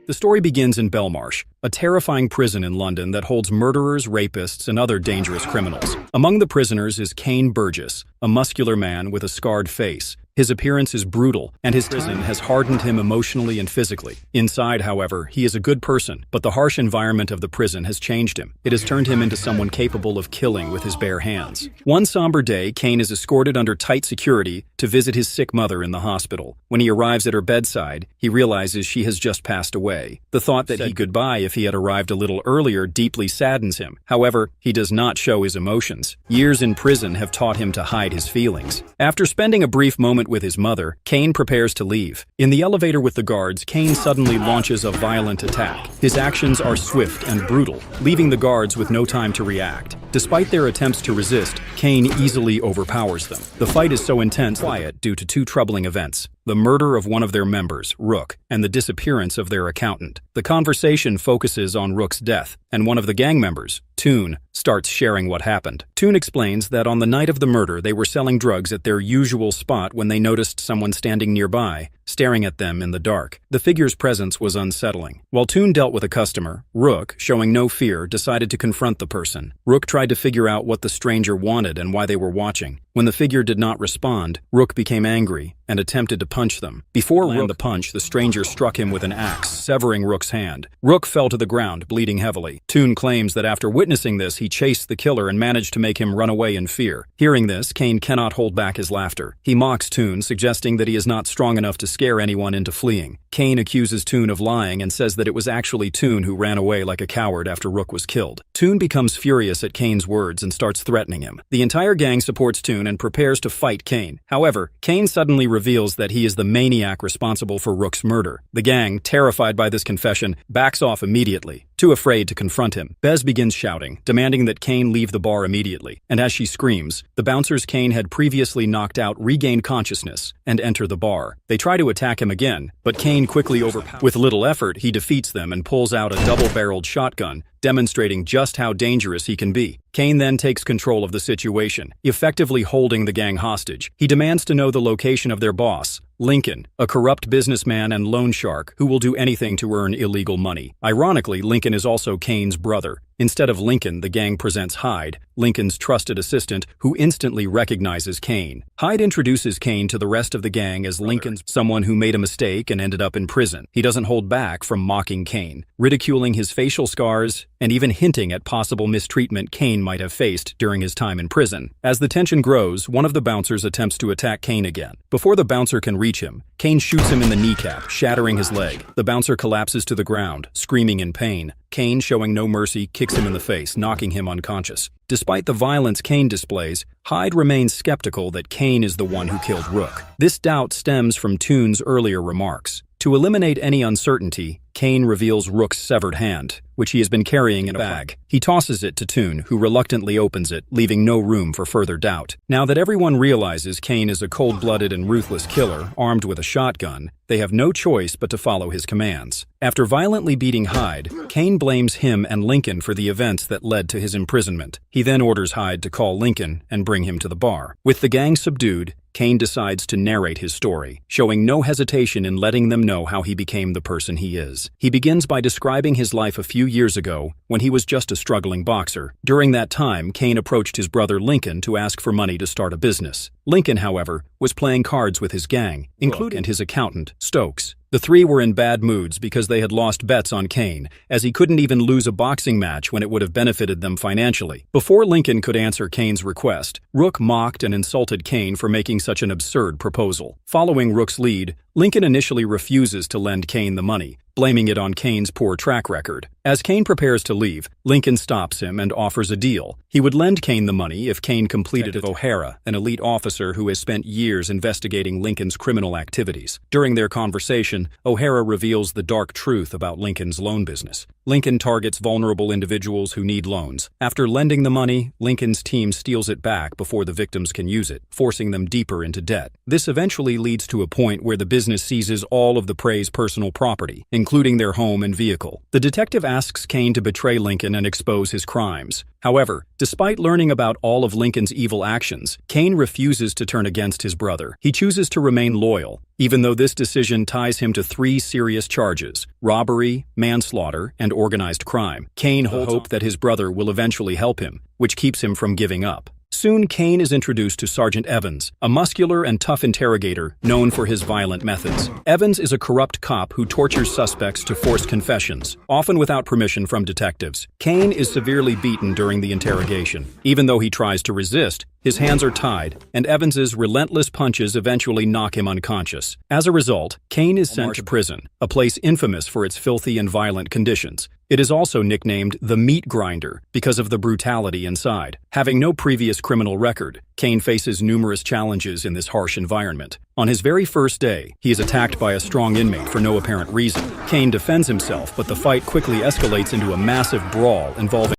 The story begins in Belmarsh, a terrifying prison in London that holds murderers, rapists, and other dangerous criminals. Among the prisoners is Kane Burgess, a muscular man with a scarred face. His appearance is brutal, and his prison has hardened him emotionally and physically. Inside, however, he is a good person, but the harsh environment of the prison has changed him. It has turned him into someone capable of killing with his bare hands. One somber day, Kane is escorted under tight security to visit his sick mother in the hospital. When he arrives at her bedside, he realizes she has just passed away. The thought that he could goodbye if he had arrived a little earlier deeply saddens him. However, he does not show his emotions. Years in prison have taught him to hide his feelings. After spending a brief moment with his mother, Kane prepares to leave. In the elevator with the guards, Kane suddenly launches a violent attack. His actions are swift and brutal, leaving the guards with no time to react. Despite their attempts to resist, Kane easily overpowers them. The fight is so intense, quiet due to two troubling events: the murder of one of their members, Rook, and the disappearance of their accountant. The conversation focuses on Rook's death, and one of the gang members, Toon, starts sharing what happened. Toon explains that on the night of the murder, they were selling drugs at their usual spot when they noticed someone standing nearby, staring at them in the dark. The figure's presence was unsettling. While Toon dealt with a customer, Rook, showing no fear, decided to confront the person. Rook tried to figure out what the stranger wanted and why they were watching. When the figure did not respond, Rook became angry and attempted to punch them. Before landing the punch, the stranger struck him with an axe, severing Rook's hand. Rook fell to the ground, bleeding heavily. Toon claims that after witnessing this, he chased the killer and managed to make him run away in fear. Hearing this, Kane cannot hold back his laughter. He mocks Toon, suggesting that he is not strong enough to scare anyone into fleeing. Kane accuses Toon of lying and says that it was actually Toon who ran away like a coward after Rook was killed. Toon becomes furious at Kane's words and starts threatening him. The entire gang supports Toon and prepares to fight Kane. However, Kane suddenly reveals that he is the maniac responsible for Rook's murder. The gang, terrified by this confession, backs off immediately, too afraid to confront him. Bez begins shouting, demanding that Kane leave the bar immediately, and as she screams, the bouncers Kane had previously knocked out regain consciousness and enter the bar. They try to attack him again, but Kane quickly overpowers. With little effort, he defeats them and pulls out a double-barreled shotgun, demonstrating just how dangerous he can be. Kane then takes control of the situation, effectively holding the gang hostage. He demands to know the location of their boss, Lincoln, a corrupt businessman and loan shark who will do anything to earn illegal money. Ironically, Lincoln is also Kane's brother. Instead of Lincoln, the gang presents Hyde, Lincoln's trusted assistant, who instantly recognizes Kane. Hyde introduces Kane to the rest of the gang as Lincoln's someone who made a mistake and ended up in prison. He doesn't hold back from mocking Kane, ridiculing his facial scars, and even hinting at possible mistreatment Kane might have faced during his time in prison. As the tension grows, one of the bouncers attempts to attack Kane again. Before the bouncer can reach him, Kane shoots him in the kneecap, shattering his leg. The bouncer collapses to the ground, screaming in pain. Kane, showing no mercy, kicks him in the face, knocking him unconscious. Despite the violence Kane displays, Hyde remains skeptical that Kane is the one who killed Rook. This doubt stems from Toon's earlier remarks. To eliminate any uncertainty, Kane reveals Rook's severed hand, which he has been carrying in a bag. He tosses it to Toon, who reluctantly opens it, leaving no room for further doubt. Now that everyone realizes Kane is a cold-blooded and ruthless killer, armed with a shotgun, they have no choice but to follow his commands. After violently beating Hyde, Kane blames him and Lincoln for the events that led to his imprisonment. He then orders Hyde to call Lincoln and bring him to the bar. With the gang subdued, Kane decides to narrate his story, showing no hesitation in letting them know how he became the person he is. He begins by describing his life a few years ago when he was just a struggling boxer. During that time, Kane approached his brother Lincoln to ask for money to start a business. Lincoln, however, was playing cards with his gang, including his accountant, Stokes. The three were in bad moods because they had lost bets on Kane, as he couldn't even lose a boxing match when it would have benefited them financially. Before Lincoln could answer Kane's request, Rook mocked and insulted Kane for making such an absurd proposal. Following Rook's lead, Lincoln initially refuses to lend Kane the money, blaming it on Kane's poor track record. As Kane prepares to leave, Lincoln stops him and offers a deal. He would lend Kane the money if Kane completed O'Hara, an elite officer who has spent years investigating Lincoln's criminal activities. During their conversation, O'Hara reveals the dark truth about Lincoln's loan business. Lincoln targets vulnerable individuals who need loans. After lending the money, Lincoln's team steals it back before the victims can use it, forcing them deeper into debt. This eventually leads to a point where the business seizes all of the prey's personal property, including their home and vehicle. The detective asks Kane to betray Lincoln and expose his crimes. However, despite learning about all of Lincoln's evil actions, Kane refuses to turn against his brother. He chooses to remain loyal, even though this decision ties him to 3 serious charges: robbery, manslaughter, and organized crime. Kane holds hope that his brother will eventually help him, which keeps him from giving up. Soon, Kane is introduced to Sergeant Evans, a muscular and tough interrogator known for his violent methods. Evans is a corrupt cop who tortures suspects to force confessions, often without permission from detectives. Kane is severely beaten during the interrogation. Even though he tries to resist, his hands are tied, and Evans's relentless punches eventually knock him unconscious. As a result, Kane is sent to prison, a place infamous for its filthy and violent conditions. It is also nicknamed the Meat Grinder because of the brutality inside. Having no previous criminal record, Kane faces numerous challenges in this harsh environment. On his very first day, he is attacked by a strong inmate for no apparent reason. Kane defends himself, but the fight quickly escalates into a massive brawl involving